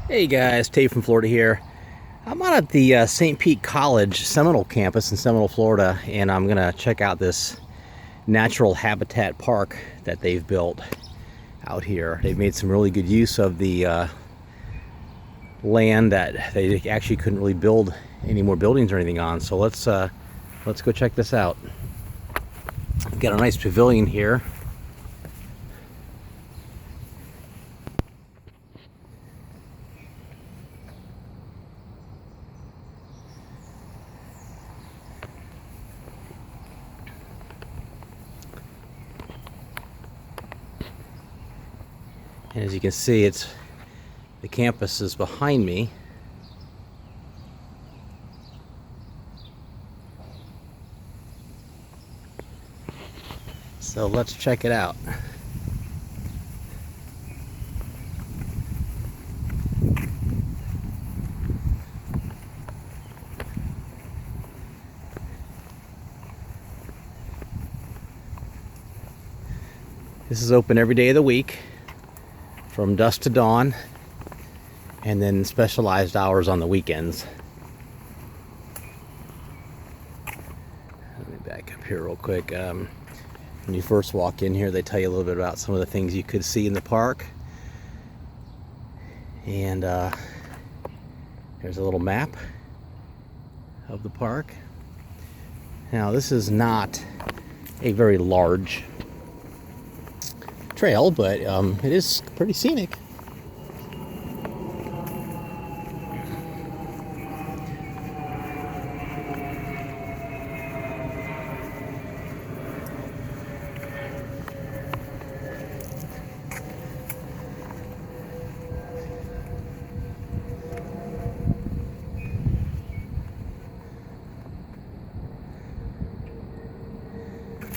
Hey guys, Tate from Florida here. I'm out at the St. Pete College Seminole campus in Seminole, Florida, and I'm gonna check out this natural habitat park that they've built out here. They've made some really good use of the land that they actually couldn't really build any more buildings or anything on. So let's go check this out. Got a nice pavilion here. And as you can see, the campus is behind me. So let's check it out. This is open every day of the week from dusk to dawn, and then specialized hours on the weekends. Let me back up here real quick. When you first walk in here, they tell you a little bit about some of the things you could see in the park. And there's a little map of the park. Now, this is not a very large trail, but it is pretty scenic.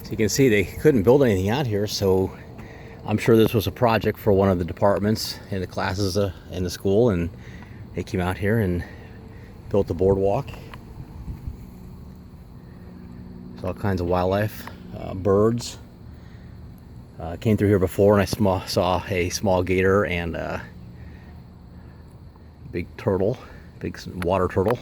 So you can see they couldn't build anything out here, so I'm sure this was a project for one of the departments in the classes in the school, and they came out here and built the boardwalk. There's all kinds of wildlife, birds. Came through here before, and I saw a small gator and a big turtle, big water turtle.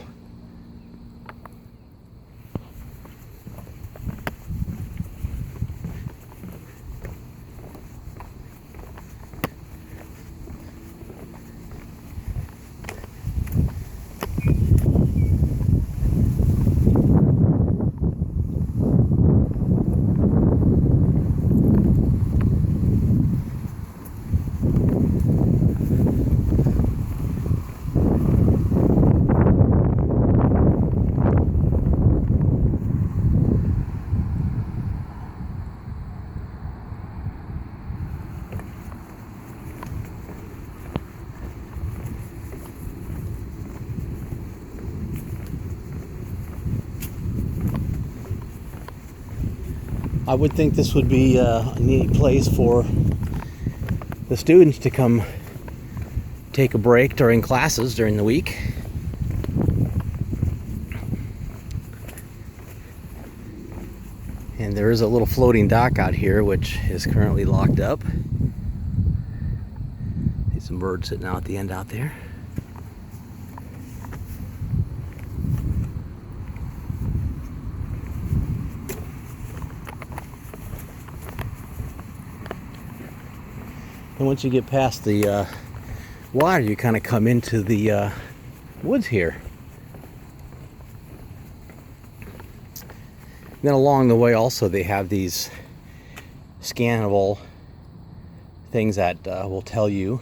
I would think this would be a neat place for the students to come take a break during classes during the week. And there is a little floating dock out here which is currently locked up. See some birds sitting out at the end out there. And once you get past the water, you kind of come into the woods here. And then along the way also they have these scannable things that will tell you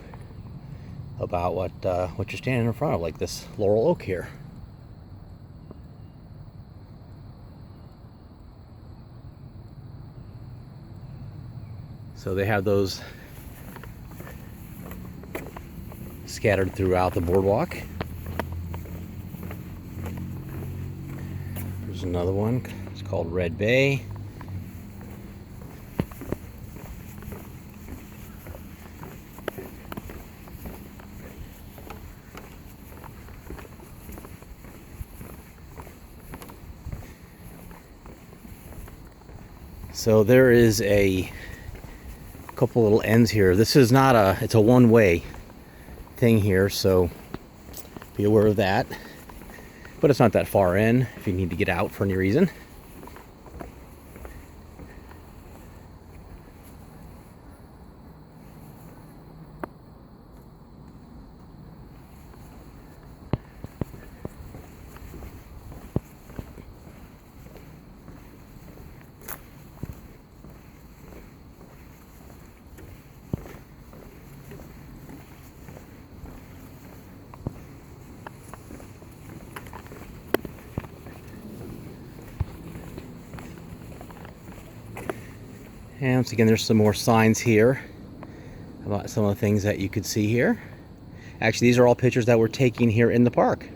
about what you're standing in front of, like this laurel oak here. So they have those scattered throughout the boardwalk. There's another one. It's called Red Bay. So there is a couple little ends here. This is not it's a one-way thing here, so be aware of that. But it's not that far in if you need to get out for any reason. And once again, there's some more signs here about some of the things that you could see here. Actually, these are all pictures that we're taking here in the park.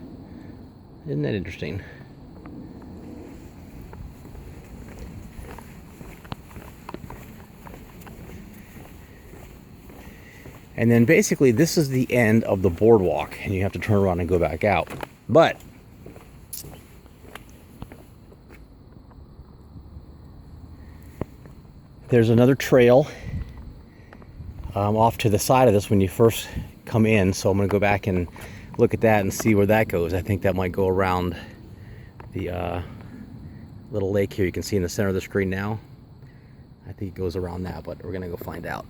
Isn't that interesting? And then basically this is the end of the boardwalk, and you have to turn around and go back out. But there's another trail off to the side of this when you first come in, so I'm going to go back and look at that and see where that goes. I think that might go around the little lake here you can see in the center of the screen now. I think it goes around that, but we're going to go find out.